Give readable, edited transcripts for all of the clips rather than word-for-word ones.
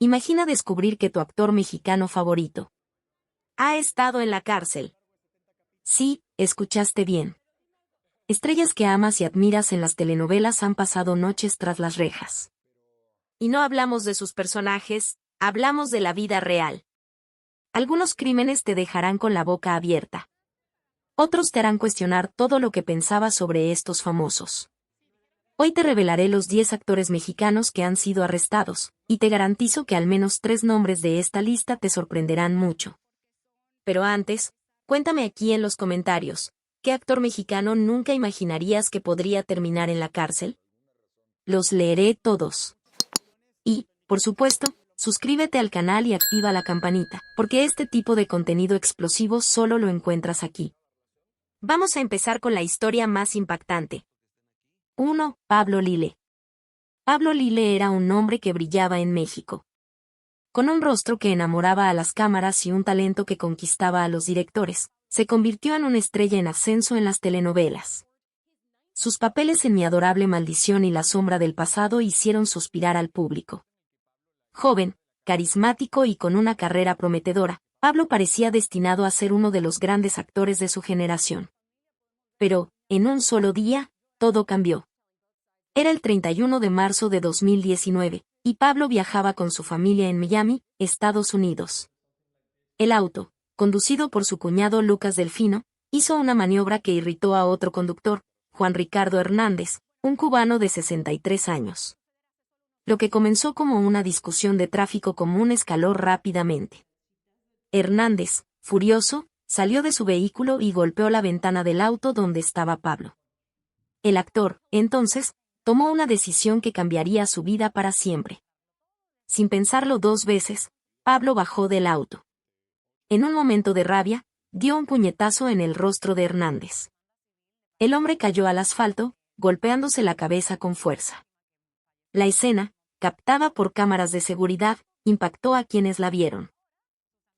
Imagina descubrir que tu actor mexicano favorito ha estado en la cárcel. Sí, escuchaste bien. Estrellas que amas y admiras en las telenovelas han pasado noches tras las rejas. Y no hablamos de sus personajes, hablamos de la vida real. Algunos crímenes te dejarán con la boca abierta. Otros te harán cuestionar todo lo que pensabas sobre estos famosos. Hoy te revelaré los 10 actores mexicanos que han sido arrestados, y te garantizo que al menos 3 nombres de esta lista te sorprenderán mucho. Pero antes, cuéntame aquí en los comentarios, ¿qué actor mexicano nunca imaginarías que podría terminar en la cárcel? Los leeré todos. Y, por supuesto, suscríbete al canal y activa la campanita, porque este tipo de contenido explosivo solo lo encuentras aquí. Vamos a empezar con la historia más impactante. 1. Pablo Lile. Pablo Lile era un hombre que brillaba en México. Con un rostro que enamoraba a las cámaras y un talento que conquistaba a los directores, se convirtió en una estrella en ascenso en las telenovelas. Sus papeles en Mi adorable maldición y La sombra del pasado hicieron suspirar al público. Joven, carismático y con una carrera prometedora, Pablo parecía destinado a ser uno de los grandes actores de su generación. Pero, en un solo día, todo cambió. Era el 31 de marzo de 2019, y Pablo viajaba con su familia en Miami, Estados Unidos. El auto, conducido por su cuñado Lucas Delfino, hizo una maniobra que irritó a otro conductor, Juan Ricardo Hernández, un cubano de 63 años. Lo que comenzó como una discusión de tráfico común escaló rápidamente. Hernández, furioso, salió de su vehículo y golpeó la ventana del auto donde estaba Pablo. El actor, entonces, tomó una decisión que cambiaría su vida para siempre. Sin pensarlo 2 veces, Pablo bajó del auto. En un momento de rabia, dio un puñetazo en el rostro de Hernández. El hombre cayó al asfalto, golpeándose la cabeza con fuerza. La escena, captada por cámaras de seguridad, impactó a quienes la vieron.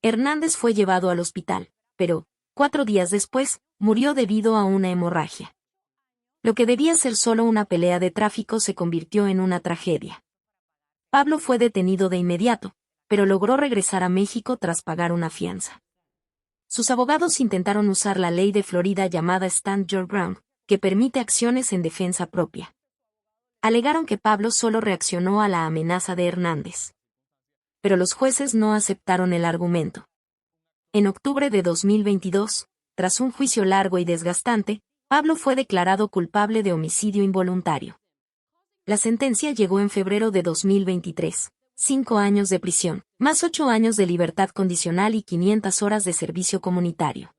Hernández fue llevado al hospital, pero, 4 días después, murió debido a una hemorragia. Lo que debía ser solo una pelea de tráfico se convirtió en una tragedia. Pablo fue detenido de inmediato, pero logró regresar a México tras pagar una fianza. Sus abogados intentaron usar la ley de Florida llamada Stand Your Ground, que permite acciones en defensa propia. Alegaron que Pablo solo reaccionó a la amenaza de Hernández. Pero los jueces no aceptaron el argumento. En octubre de 2022, tras un juicio largo y desgastante, Pablo fue declarado culpable de homicidio involuntario. La sentencia llegó en febrero de 2023, 5 años de prisión, más 8 años de libertad condicional y 500 horas de servicio comunitario.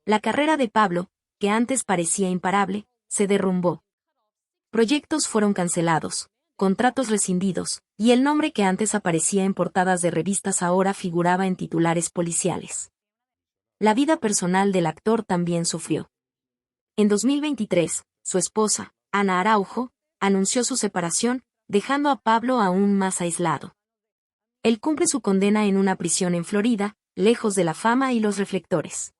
La carrera de Pablo, que antes parecía imparable, se derrumbó. Proyectos fueron cancelados, contratos rescindidos, y el nombre que antes aparecía en portadas de revistas ahora figuraba en titulares policiales. La vida personal del actor también sufrió. En 2023, su esposa, Ana Araujo, anunció su separación, dejando a Pablo aún más aislado. Él cumple su condena en una prisión en Florida, lejos de la fama y los reflectores.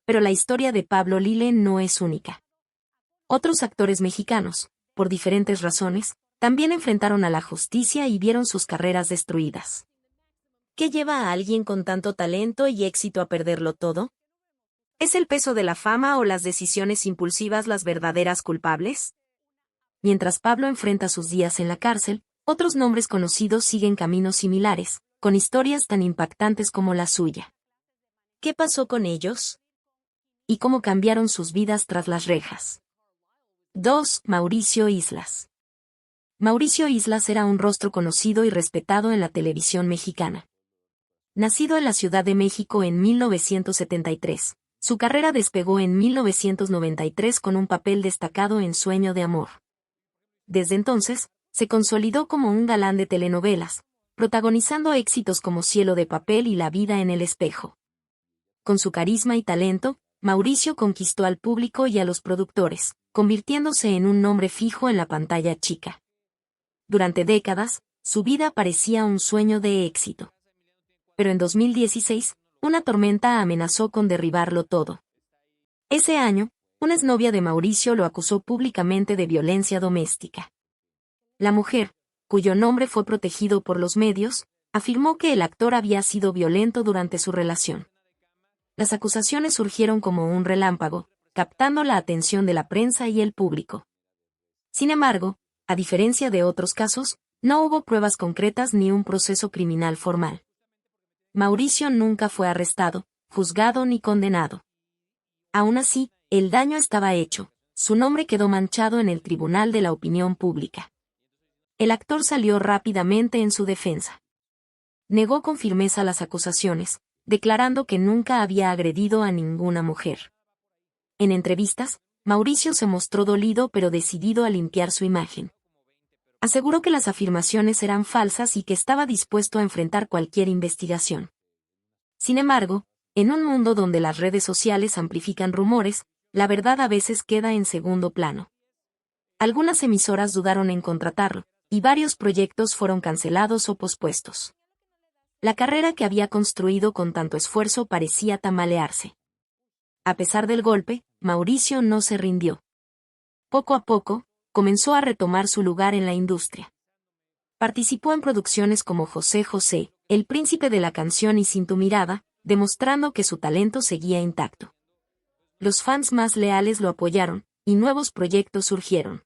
Pero la historia de Pablo Lile no es única. Otros actores mexicanos, por diferentes razones, también enfrentaron a la justicia y vieron sus carreras destruidas. ¿Qué lleva a alguien con tanto talento y éxito a perderlo todo? ¿Es el peso de la fama o las decisiones impulsivas las verdaderas culpables? Mientras Pablo enfrenta sus días en la cárcel, otros nombres conocidos siguen caminos similares, con historias tan impactantes como la suya. ¿Qué pasó con ellos? ¿Y cómo cambiaron sus vidas tras las rejas? 2. Mauricio Islas. Mauricio Islas era un rostro conocido y respetado en la televisión mexicana. Nacido en la Ciudad de México en 1973, su carrera despegó en 1993 con un papel destacado en Sueño de amor. Desde entonces, se consolidó como un galán de telenovelas, protagonizando éxitos como Cielo de papel y La vida en el espejo. Con su carisma y talento, Mauricio conquistó al público y a los productores, convirtiéndose en un nombre fijo en la pantalla chica. Durante décadas, su vida parecía un sueño de éxito. Pero en 2016, una tormenta amenazó con derribarlo todo. Ese año, una exnovia de Mauricio lo acusó públicamente de violencia doméstica. La mujer, cuyo nombre fue protegido por los medios, afirmó que el actor había sido violento durante su relación. Las acusaciones surgieron como un relámpago, captando la atención de la prensa y el público. Sin embargo, a diferencia de otros casos, no hubo pruebas concretas ni un proceso criminal formal. Mauricio nunca fue arrestado, juzgado ni condenado. Aún así, el daño estaba hecho, su nombre quedó manchado en el tribunal de la opinión pública. El actor salió rápidamente en su defensa. Negó con firmeza las acusaciones, declarando que nunca había agredido a ninguna mujer. En entrevistas, Mauricio se mostró dolido pero decidido a limpiar su imagen. Aseguró que las afirmaciones eran falsas y que estaba dispuesto a enfrentar cualquier investigación. Sin embargo, en un mundo donde las redes sociales amplifican rumores, la verdad a veces queda en segundo plano. Algunas emisoras dudaron en contratarlo, y varios proyectos fueron cancelados o pospuestos. La carrera que había construido con tanto esfuerzo parecía tambalearse. A pesar del golpe, Mauricio no se rindió. Poco a poco, comenzó a retomar su lugar en la industria. Participó en producciones como José José, El Príncipe de la Canción y Sin tu Mirada, demostrando que su talento seguía intacto. Los fans más leales lo apoyaron, y nuevos proyectos surgieron.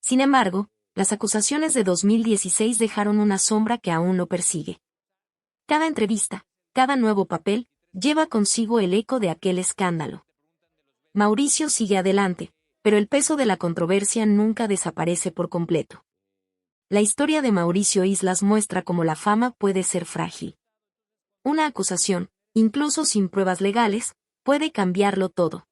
Sin embargo, las acusaciones de 2016 dejaron una sombra que aún lo persigue. Cada entrevista, cada nuevo papel, lleva consigo el eco de aquel escándalo. Mauricio sigue adelante, pero el peso de la controversia nunca desaparece por completo. La historia de Mauricio Islas muestra cómo la fama puede ser frágil. Una acusación, incluso sin pruebas legales, puede cambiarlo todo.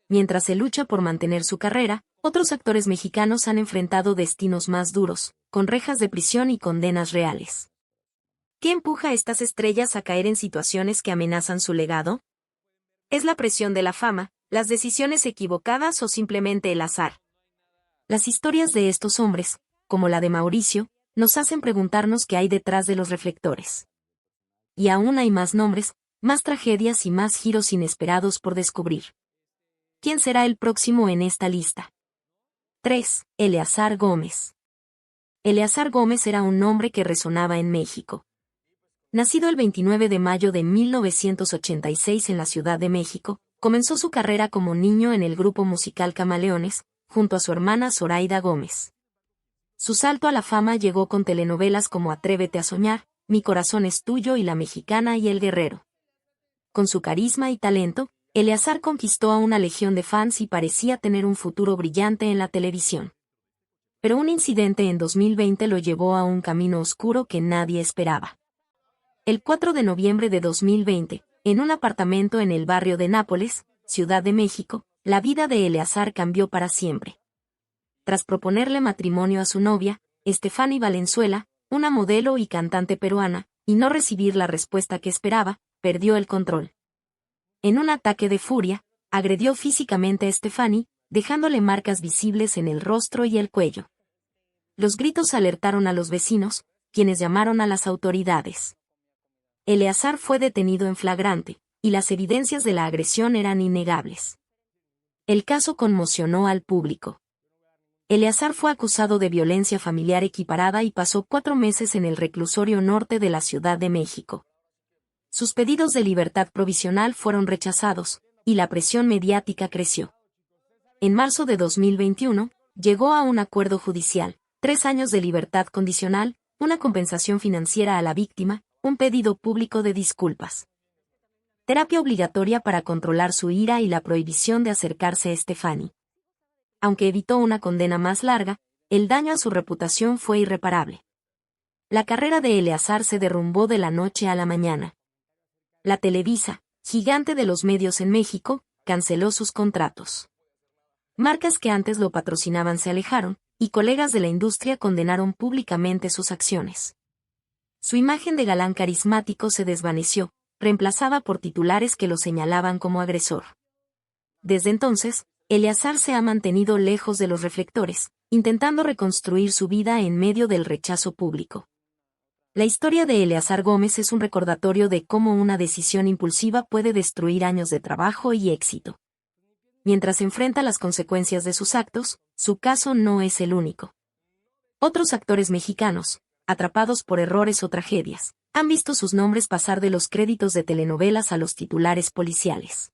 Mientras se lucha por mantener su carrera, otros actores mexicanos han enfrentado destinos más duros, con rejas de prisión y condenas reales. ¿Qué empuja a estas estrellas a caer en situaciones que amenazan su legado? ¿Es la presión de la fama, las decisiones equivocadas o simplemente el azar? Las historias de estos hombres, como la de Mauricio, nos hacen preguntarnos qué hay detrás de los reflectores. Y aún hay más nombres, más tragedias y más giros inesperados por descubrir. ¿Quién será el próximo en esta lista? 3. Eleazar Gómez. Eleazar Gómez era un nombre que resonaba en México. Nacido el 29 de mayo de 1986 en la Ciudad de México, comenzó su carrera como niño en el grupo musical Camaleones, junto a su hermana Zoraida Gómez. Su salto a la fama llegó con telenovelas como Atrévete a soñar, Mi corazón es tuyo y La mexicana y El guerrero. Con su carisma y talento, Eleazar conquistó a una legión de fans y parecía tener un futuro brillante en la televisión. Pero un incidente en 2020 lo llevó a un camino oscuro que nadie esperaba. El 4 de noviembre de 2020, en un apartamento en el barrio de Nápoles, Ciudad de México, la vida de Eleazar cambió para siempre. Tras proponerle matrimonio a su novia, Estefany Valenzuela, una modelo y cantante peruana, y no recibir la respuesta que esperaba, perdió el control. En un ataque de furia, agredió físicamente a Estefany, dejándole marcas visibles en el rostro y el cuello. Los gritos alertaron a los vecinos, quienes llamaron a las autoridades. Eleazar fue detenido en flagrante, y las evidencias de la agresión eran innegables. El caso conmocionó al público. Eleazar fue acusado de violencia familiar equiparada y pasó 4 meses en el reclusorio norte de la Ciudad de México. Sus pedidos de libertad provisional fueron rechazados, y la presión mediática creció. En marzo de 2021, llegó a un acuerdo judicial, 3 años de libertad condicional, una compensación financiera a la víctima, un pedido público de disculpas. Terapia obligatoria para controlar su ira y la prohibición de acercarse a Estefany. Aunque evitó una condena más larga, el daño a su reputación fue irreparable. La carrera de Eleazar se derrumbó de la noche a la mañana. La Televisa, gigante de los medios en México, canceló sus contratos. Marcas que antes lo patrocinaban se alejaron, y colegas de la industria condenaron públicamente sus acciones. Su imagen de galán carismático se desvaneció, reemplazada por titulares que lo señalaban como agresor. Desde entonces, Eleazar se ha mantenido lejos de los reflectores, intentando reconstruir su vida en medio del rechazo público. La historia de Eleazar Gómez es un recordatorio de cómo una decisión impulsiva puede destruir años de trabajo y éxito. Mientras enfrenta las consecuencias de sus actos, su caso no es el único. Otros actores mexicanos, atrapados por errores o tragedias, han visto sus nombres pasar de los créditos de telenovelas a los titulares policiales.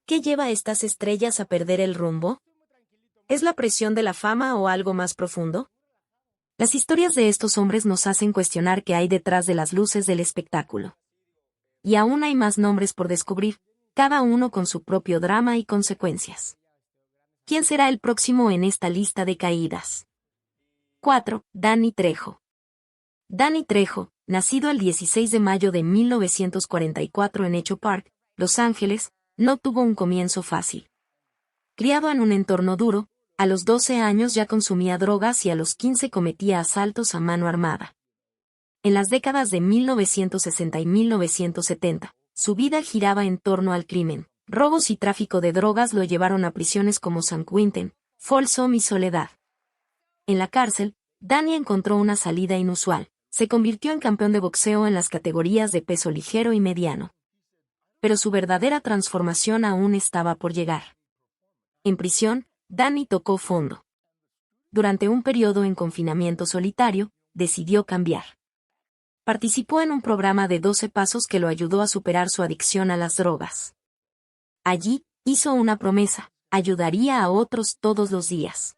¿Qué lleva a estas estrellas a perder el rumbo? ¿Es la presión de la fama o algo más profundo? Las historias de estos hombres nos hacen cuestionar qué hay detrás de las luces del espectáculo. Y aún hay más nombres por descubrir, cada uno con su propio drama y consecuencias. ¿Quién será el próximo en esta lista de caídas? 4. Danny Trejo. Danny Trejo, nacido el 16 de mayo de 1944 en Echo Park, Los Ángeles, no tuvo un comienzo fácil. Criado en un entorno duro, a los 12 años ya consumía drogas y a los 15 cometía asaltos a mano armada. En las décadas de 1960 y 1970, su vida giraba en torno al crimen. Robos y tráfico de drogas lo llevaron a prisiones como San Quentin, Folsom y Soledad. En la cárcel, Danny encontró una salida inusual. Se convirtió en campeón de boxeo en las categorías de peso ligero y mediano. Pero su verdadera transformación aún estaba por llegar. En prisión, Danny tocó fondo. Durante un periodo en confinamiento solitario, decidió cambiar. Participó en un programa de 12 pasos que lo ayudó a superar su adicción a las drogas. Allí, hizo una promesa: ayudaría a otros todos los días.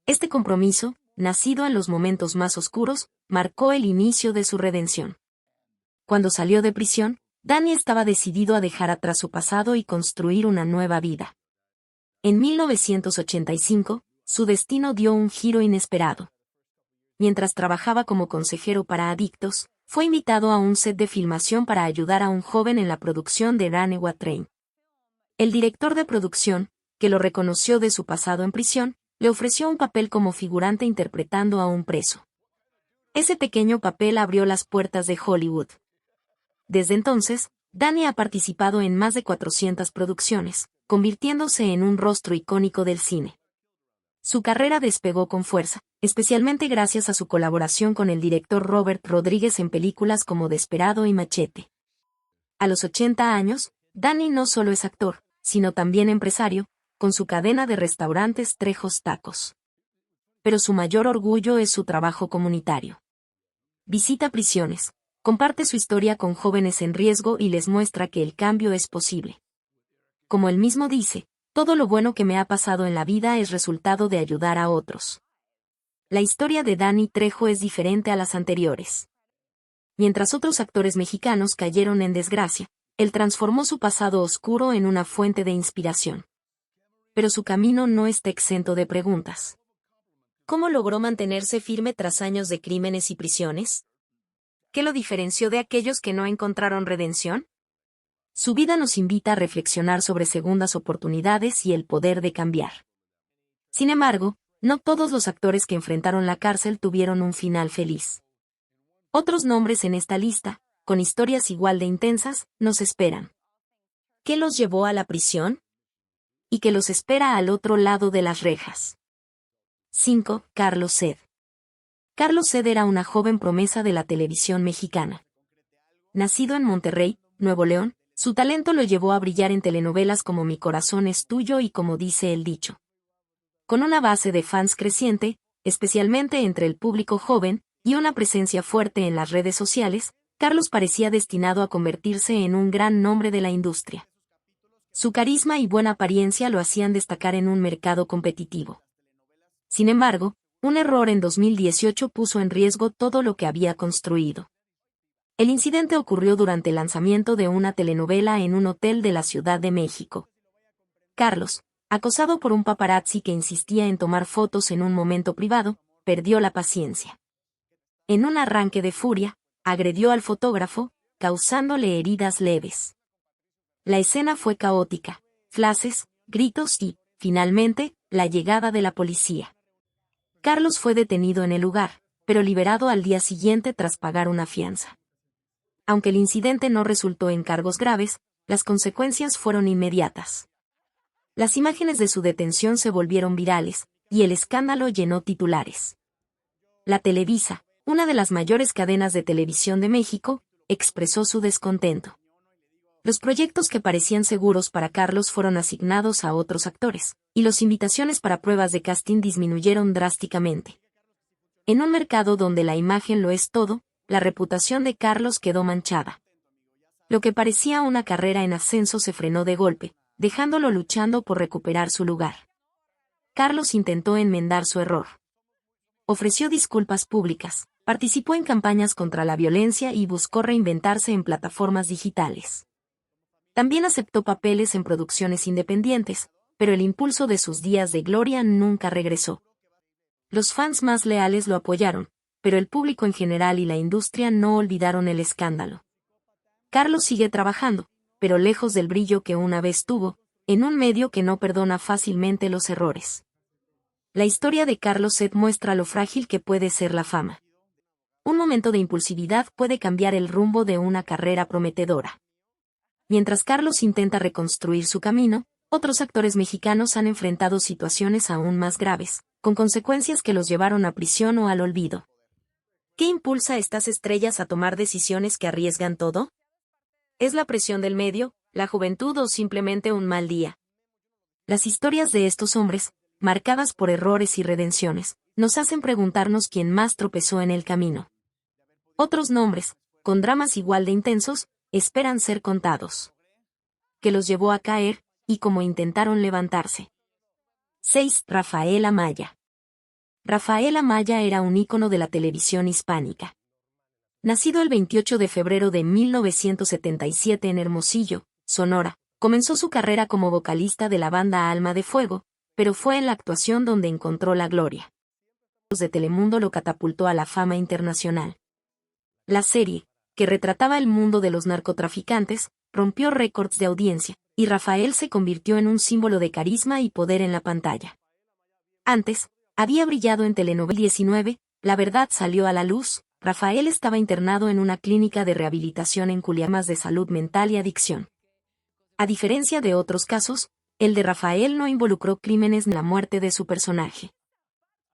Este compromiso, nacido en los momentos más oscuros, marcó el inicio de su redención. Cuando salió de prisión, Danny estaba decidido a dejar atrás su pasado y construir una nueva vida. En 1985, su destino dio un giro inesperado. Mientras trabajaba como consejero para adictos, fue invitado a un set de filmación para ayudar a un joven en la producción de Runaway Train. El director de producción, que lo reconoció de su pasado en prisión, le ofreció un papel como figurante interpretando a un preso. Ese pequeño papel abrió las puertas de Hollywood. Desde entonces, Danny ha participado en más de 400 producciones, convirtiéndose en un rostro icónico del cine. Su carrera despegó con fuerza, especialmente gracias a su colaboración con el director Robert Rodríguez en películas como Desperado y Machete. A los 80 años, Danny no solo es actor, sino también empresario, con su cadena de restaurantes Trejos Tacos. Pero su mayor orgullo es su trabajo comunitario. Visita prisiones, comparte su historia con jóvenes en riesgo y les muestra que el cambio es posible. Como él mismo dice, todo lo bueno que me ha pasado en la vida es resultado de ayudar a otros. La historia de Danny Trejo es diferente a las anteriores. Mientras otros actores mexicanos cayeron en desgracia, él transformó su pasado oscuro en una fuente de inspiración. Pero su camino no está exento de preguntas. ¿Cómo logró mantenerse firme tras años de crímenes y prisiones? ¿Qué lo diferenció de aquellos que no encontraron redención? Su vida nos invita a reflexionar sobre segundas oportunidades y el poder de cambiar. Sin embargo, no todos los actores que enfrentaron la cárcel tuvieron un final feliz. Otros nombres en esta lista, con historias igual de intensas, nos esperan. ¿Qué los llevó a la prisión? ¿Y qué los espera al otro lado de las rejas? 5. Carlos Ced. Carlos Ced era una joven promesa de la televisión mexicana. Nacido en Monterrey, Nuevo León, su talento lo llevó a brillar en telenovelas como Mi corazón es tuyo y Como dice el dicho. Con una base de fans creciente, especialmente entre el público joven, y una presencia fuerte en las redes sociales, Carlos parecía destinado a convertirse en un gran nombre de la industria. Su carisma y buena apariencia lo hacían destacar en un mercado competitivo. Sin embargo, un error en 2018 puso en riesgo todo lo que había construido. El incidente ocurrió durante el lanzamiento de una telenovela en un hotel de la Ciudad de México. Carlos, acosado por un paparazzi que insistía en tomar fotos en un momento privado, perdió la paciencia. En un arranque de furia, agredió al fotógrafo, causándole heridas leves. La escena fue caótica, flashes, gritos y, finalmente, la llegada de la policía. Carlos fue detenido en el lugar, pero liberado al día siguiente tras pagar una fianza. Aunque el incidente no resultó en cargos graves, las consecuencias fueron inmediatas. Las imágenes de su detención se volvieron virales, y el escándalo llenó titulares. La Televisa, una de las mayores cadenas de televisión de México, expresó su descontento. Los proyectos que parecían seguros para Carlos fueron asignados a otros actores, y las invitaciones para pruebas de casting disminuyeron drásticamente. En un mercado donde la imagen lo es todo, la reputación de Carlos quedó manchada. Lo que parecía una carrera en ascenso se frenó de golpe, dejándolo luchando por recuperar su lugar. Carlos intentó enmendar su error. Ofreció disculpas públicas, participó en campañas contra la violencia y buscó reinventarse en plataformas digitales. También aceptó papeles en producciones independientes, pero el impulso de sus días de gloria nunca regresó. Los fans más leales lo apoyaron, pero el público en general y la industria no olvidaron el escándalo. Carlos sigue trabajando, pero lejos del brillo que una vez tuvo, en un medio que no perdona fácilmente los errores. La historia de Carlos Set muestra lo frágil que puede ser la fama. Un momento de impulsividad puede cambiar el rumbo de una carrera prometedora. Mientras Carlos intenta reconstruir su camino, otros actores mexicanos han enfrentado situaciones aún más graves, con consecuencias que los llevaron a prisión o al olvido. ¿Qué impulsa a estas estrellas a tomar decisiones que arriesgan todo? ¿Es la presión del medio, la juventud o simplemente un mal día? Las historias de estos hombres, marcadas por errores y redenciones, nos hacen preguntarnos quién más tropezó en el camino. Otros nombres, con dramas igual de intensos, esperan ser contados. ¿Qué los llevó a caer, y cómo intentaron levantarse? 6. Rafael Amaya. Rafael Amaya era un ícono de la televisión hispánica. Nacido el 28 de febrero de 1977 en Hermosillo, Sonora, comenzó su carrera como vocalista de la banda Alma de Fuego, pero fue en la actuación donde encontró la gloria. De Telemundo lo catapultó a la fama internacional. La serie, que retrataba el mundo de los narcotraficantes, rompió récords de audiencia, y Rafael se convirtió en un símbolo de carisma y poder en la pantalla. Antes, había brillado en Telenovela 19, La Verdad salió a la luz. Rafael estaba internado en una clínica de rehabilitación en Culiacán de salud mental y adicción. A diferencia de otros casos, el de Rafael no involucró crímenes ni la muerte de su personaje.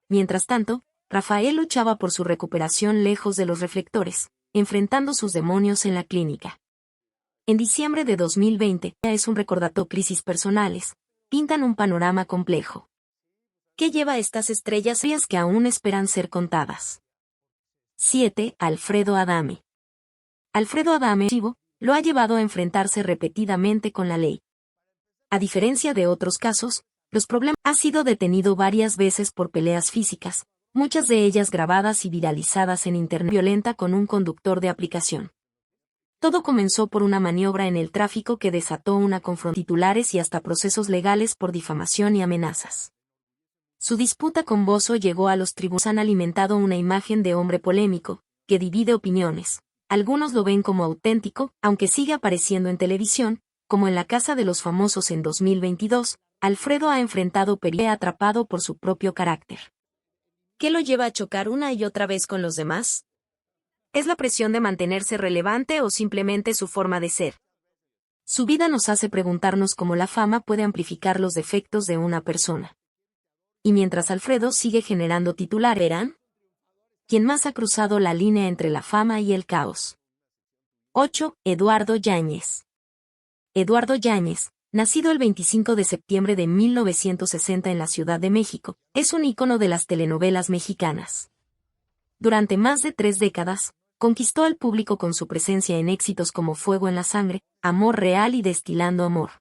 Mientras tanto, Rafael luchaba por su recuperación lejos de los reflectores, enfrentando sus demonios en la clínica. En diciembre de 2020, es un recordatorio de crisis personales, pintan un panorama complejo. ¿Qué lleva a estas estrellas que aún esperan ser contadas? 7. Alfredo Adame. Alfredo Adame lo ha llevado a enfrentarse repetidamente con la ley. A diferencia de otros casos, los problemas ha sido detenido varias veces por peleas físicas, muchas de ellas grabadas y viralizadas en internet violenta con un conductor de aplicación. Todo comenzó por una maniobra en el tráfico que desató una confrontación de titulares y hasta procesos legales por difamación y amenazas. Su disputa con Bozzo llegó a los tribunales. Han alimentado una imagen de hombre polémico, que divide opiniones. Algunos lo ven como auténtico, aunque sigue apareciendo en televisión, como en La Casa de los Famosos en 2022, Alfredo ha enfrentado atrapado por su propio carácter. ¿Qué lo lleva a chocar una y otra vez con los demás? ¿Es la presión de mantenerse relevante o simplemente su forma de ser? Su vida nos hace preguntarnos cómo la fama puede amplificar los defectos de una persona. Y mientras Alfredo sigue generando titular, ¿verán? ¿Quién más ha cruzado la línea entre la fama y el caos? 8. Eduardo Yáñez. Eduardo Yáñez, nacido el 25 de septiembre de 1960 en la Ciudad de México, es un ícono de las telenovelas mexicanas. Durante más de 3 décadas, conquistó al público con su presencia en éxitos como Fuego en la Sangre, Amor Real y Destilando Amor.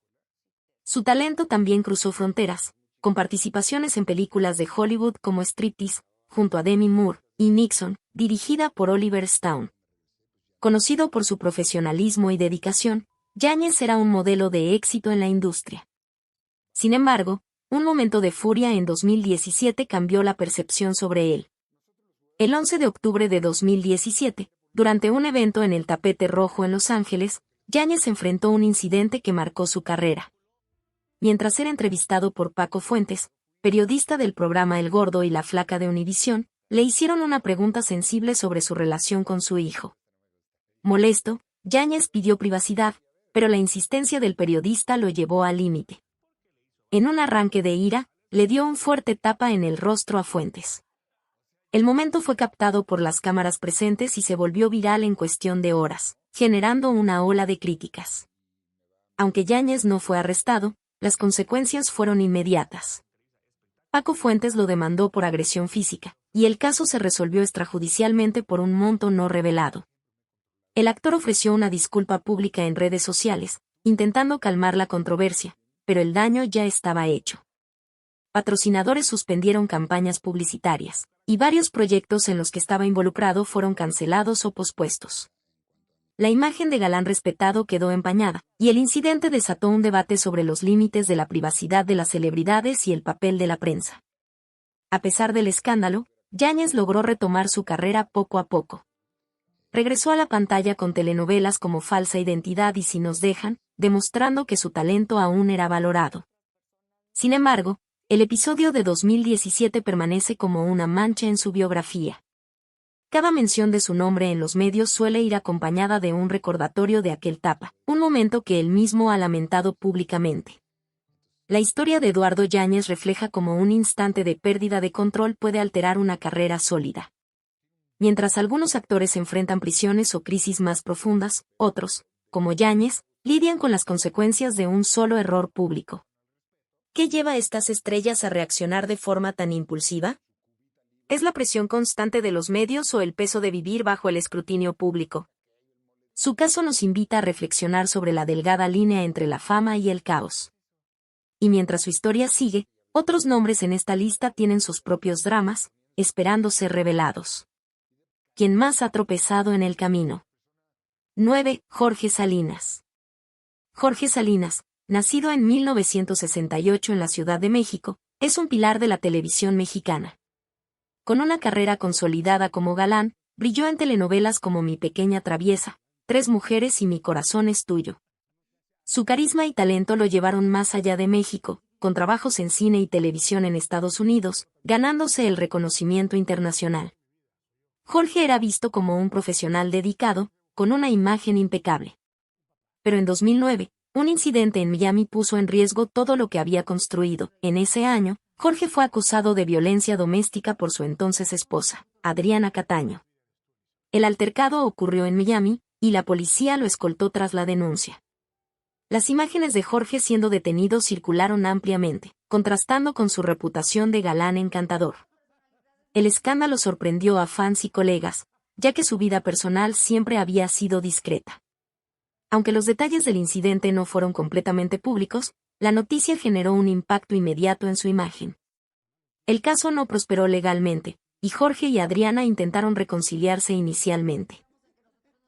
Su talento también cruzó fronteras, con participaciones en películas de Hollywood como Striptease, junto a Demi Moore, y Nixon, dirigida por Oliver Stone. Conocido por su profesionalismo y dedicación, Yáñez era un modelo de éxito en la industria. Sin embargo, un momento de furia en 2017 cambió la percepción sobre él. El 11 de octubre de 2017, durante un evento en el Tapete Rojo en Los Ángeles, Yáñez enfrentó un incidente que marcó su carrera. Mientras era entrevistado por Paco Fuentes, periodista del programa El Gordo y la Flaca de Univisión, le hicieron una pregunta sensible sobre su relación con su hijo. Molesto, Yáñez pidió privacidad, pero la insistencia del periodista lo llevó al límite. En un arranque de ira, le dio un fuerte tapa en el rostro a Fuentes. El momento fue captado por las cámaras presentes y se volvió viral en cuestión de horas, generando una ola de críticas. Aunque Yáñez no fue arrestado, las consecuencias fueron inmediatas. Paco Fuentes lo demandó por agresión física, y el caso se resolvió extrajudicialmente por un monto no revelado. El actor ofreció una disculpa pública en redes sociales, intentando calmar la controversia, pero el daño ya estaba hecho. Patrocinadores suspendieron campañas publicitarias, y varios proyectos en los que estaba involucrado fueron cancelados o pospuestos. La imagen de galán respetado quedó empañada, y el incidente desató un debate sobre los límites de la privacidad de las celebridades y el papel de la prensa. A pesar del escándalo, Yáñez logró retomar su carrera poco a poco. Regresó a la pantalla con telenovelas como Falsa Identidad y Si nos dejan, demostrando que su talento aún era valorado. Sin embargo, el episodio de 2017 permanece como una mancha en su biografía. Cada mención de su nombre en los medios suele ir acompañada de un recordatorio de aquel tapa, un momento que él mismo ha lamentado públicamente. La historia de Eduardo Yáñez refleja cómo un instante de pérdida de control puede alterar una carrera sólida. Mientras algunos actores enfrentan prisiones o crisis más profundas, otros, como Yáñez, lidian con las consecuencias de un solo error público. ¿Qué lleva a estas estrellas a reaccionar de forma tan impulsiva? ¿Es la presión constante de los medios o el peso de vivir bajo el escrutinio público? Su caso nos invita a reflexionar sobre la delgada línea entre la fama y el caos. Y mientras su historia sigue, otros nombres en esta lista tienen sus propios dramas, esperando ser revelados. ¿Quién más ha tropezado en el camino? 9. Jorge Salinas. Jorge Salinas, nacido en 1968 en la Ciudad de México, es un pilar de la televisión mexicana. Con una carrera consolidada como galán, brilló en telenovelas como Mi pequeña traviesa, Tres mujeres y Mi corazón es tuyo. Su carisma y talento lo llevaron más allá de México, con trabajos en cine y televisión en Estados Unidos, ganándose el reconocimiento internacional. Jorge era visto como un profesional dedicado, con una imagen impecable. Pero en 2009, un incidente en Miami puso en riesgo todo lo que había construido. En ese año, Jorge fue acusado de violencia doméstica por su entonces esposa, Adriana Cataño. El altercado ocurrió en Miami, y la policía lo escoltó tras la denuncia. Las imágenes de Jorge siendo detenido circularon ampliamente, contrastando con su reputación de galán encantador. El escándalo sorprendió a fans y colegas, ya que su vida personal siempre había sido discreta. Aunque los detalles del incidente no fueron completamente públicos, la noticia generó un impacto inmediato en su imagen. El caso no prosperó legalmente, y Jorge y Adriana intentaron reconciliarse inicialmente.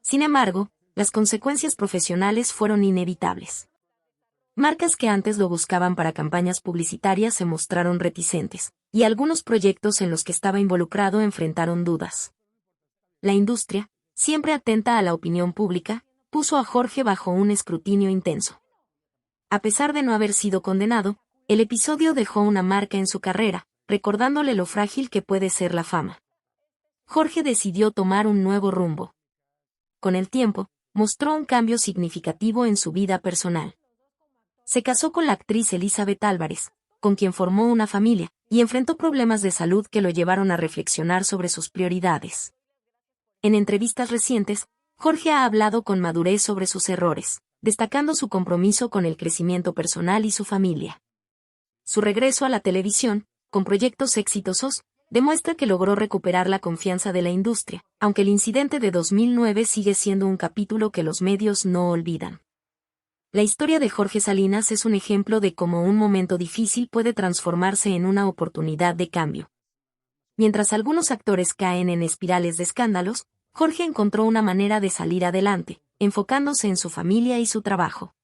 Sin embargo, las consecuencias profesionales fueron inevitables. Marcas que antes lo buscaban para campañas publicitarias se mostraron reticentes, y algunos proyectos en los que estaba involucrado enfrentaron dudas. La industria, siempre atenta a la opinión pública, puso a Jorge bajo un escrutinio intenso. A pesar de no haber sido condenado, el episodio dejó una marca en su carrera, recordándole lo frágil que puede ser la fama. Jorge decidió tomar un nuevo rumbo. Con el tiempo, mostró un cambio significativo en su vida personal. Se casó con la actriz Elizabeth Álvarez, con quien formó una familia, y enfrentó problemas de salud que lo llevaron a reflexionar sobre sus prioridades. En entrevistas recientes, Jorge ha hablado con madurez sobre sus errores, destacando su compromiso con el crecimiento personal y su familia. Su regreso a la televisión, con proyectos exitosos, demuestra que logró recuperar la confianza de la industria, aunque el incidente de 2009 sigue siendo un capítulo que los medios no olvidan. La historia de Jorge Salinas es un ejemplo de cómo un momento difícil puede transformarse en una oportunidad de cambio. Mientras algunos actores caen en espirales de escándalos, Jorge encontró una manera de salir adelante, enfocándose en su familia y su trabajo.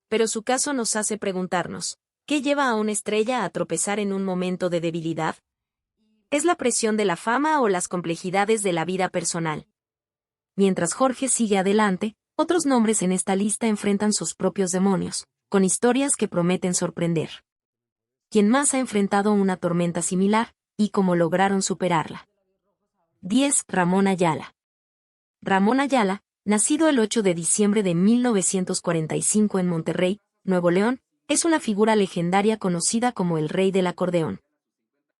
Pero su caso nos hace preguntarnos, ¿qué lleva a una estrella a tropezar en un momento de debilidad? ¿Es la presión de la fama o las complejidades de la vida personal? Mientras Jorge sigue adelante, otros nombres en esta lista enfrentan sus propios demonios, con historias que prometen sorprender. ¿Quién más ha enfrentado una tormenta similar, y cómo lograron superarla? 10. Ramón Ayala. Ramón Ayala, nacido el 8 de diciembre de 1945 en Monterrey, Nuevo León, es una figura legendaria conocida como el Rey del Acordeón.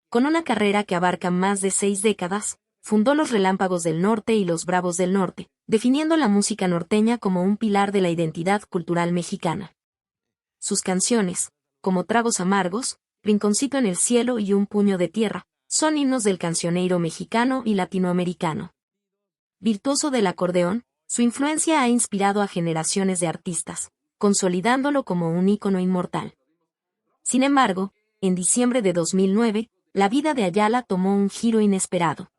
Con una carrera que abarca más de 6 décadas, fundó los Relámpagos del Norte y los Bravos del Norte, definiendo la música norteña como un pilar de la identidad cultural mexicana. Sus canciones, como Tragos Amargos, Rinconcito en el Cielo y Un Puño de Tierra, son himnos del cancioneiro mexicano y latinoamericano. Virtuoso del acordeón, su influencia ha inspirado a generaciones de artistas, consolidándolo como un ícono inmortal. Sin embargo, en diciembre de 2009, la vida de Ayala tomó un giro inesperado.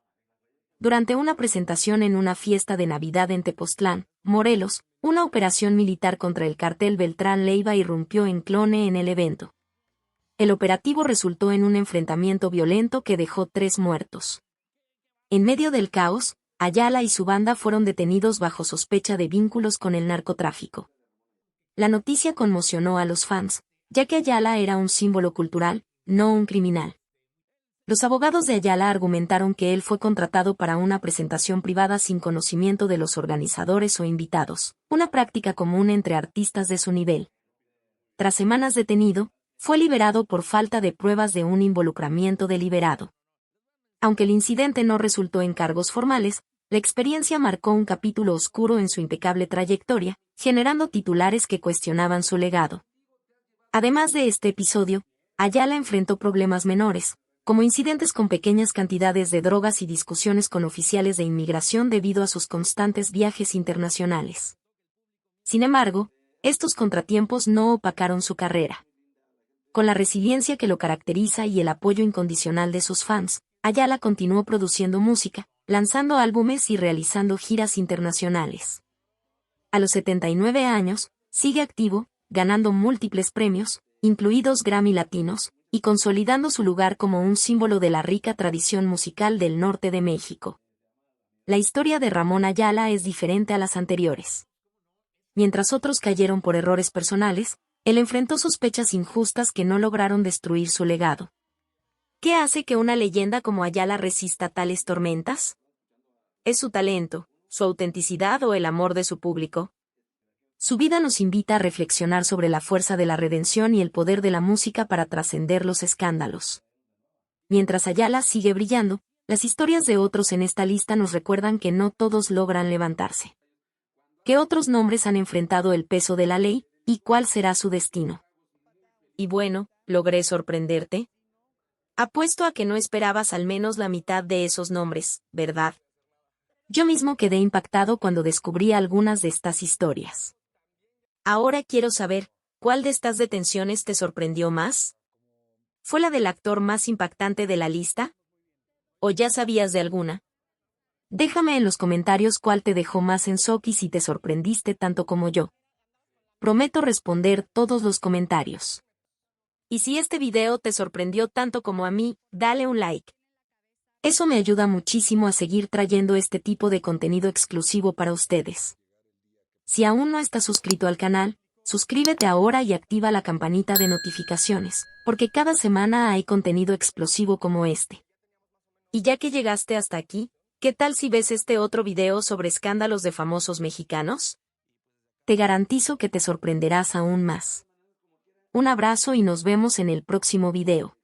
Durante una presentación en una fiesta de Navidad en Tepoztlán, Morelos, una operación militar contra el cartel Beltrán Leiva irrumpió en Clone en el evento. El operativo resultó en un enfrentamiento violento que dejó 3 muertos. En medio del caos, Ayala y su banda fueron detenidos bajo sospecha de vínculos con el narcotráfico. La noticia conmocionó a los fans, ya que Ayala era un símbolo cultural, no un criminal. Los abogados de Ayala argumentaron que él fue contratado para una presentación privada sin conocimiento de los organizadores o invitados, una práctica común entre artistas de su nivel. Tras semanas detenido, fue liberado por falta de pruebas de un involucramiento deliberado. Aunque el incidente no resultó en cargos formales, la experiencia marcó un capítulo oscuro en su impecable trayectoria, generando titulares que cuestionaban su legado. Además de este episodio, Ayala enfrentó problemas menores, como incidentes con pequeñas cantidades de drogas y discusiones con oficiales de inmigración debido a sus constantes viajes internacionales. Sin embargo, estos contratiempos no opacaron su carrera. Con la resiliencia que lo caracteriza y el apoyo incondicional de sus fans, Ayala continuó produciendo música, lanzando álbumes y realizando giras internacionales. A los 79 años, sigue activo, ganando múltiples premios, incluidos Grammy Latinos, y consolidando su lugar como un símbolo de la rica tradición musical del norte de México. La historia de Ramón Ayala es diferente a las anteriores. Mientras otros cayeron por errores personales, él enfrentó sospechas injustas que no lograron destruir su legado. ¿Qué hace que una leyenda como Ayala resista tales tormentas? ¿Es su talento, su autenticidad o el amor de su público? Su vida nos invita a reflexionar sobre la fuerza de la redención y el poder de la música para trascender los escándalos. Mientras Ayala sigue brillando, las historias de otros en esta lista nos recuerdan que no todos logran levantarse. ¿Qué otros nombres han enfrentado el peso de la ley, y cuál será su destino? Y bueno, ¿logré sorprenderte? Apuesto a que no esperabas al menos la mitad de esos nombres, ¿verdad? Yo mismo quedé impactado cuando descubrí algunas de estas historias. Ahora quiero saber, ¿cuál de estas detenciones te sorprendió más? ¿Fue la del actor más impactante de la lista? ¿O ya sabías de alguna? Déjame en los comentarios cuál te dejó más en shock y si te sorprendiste tanto como yo. Prometo responder todos los comentarios. Y si este video te sorprendió tanto como a mí, dale un like. Eso me ayuda muchísimo a seguir trayendo este tipo de contenido exclusivo para ustedes. Si aún no estás suscrito al canal, suscríbete ahora y activa la campanita de notificaciones, porque cada semana hay contenido explosivo como este. Y ya que llegaste hasta aquí, ¿qué tal si ves este otro video sobre escándalos de famosos mexicanos? Te garantizo que te sorprenderás aún más. Un abrazo y nos vemos en el próximo video.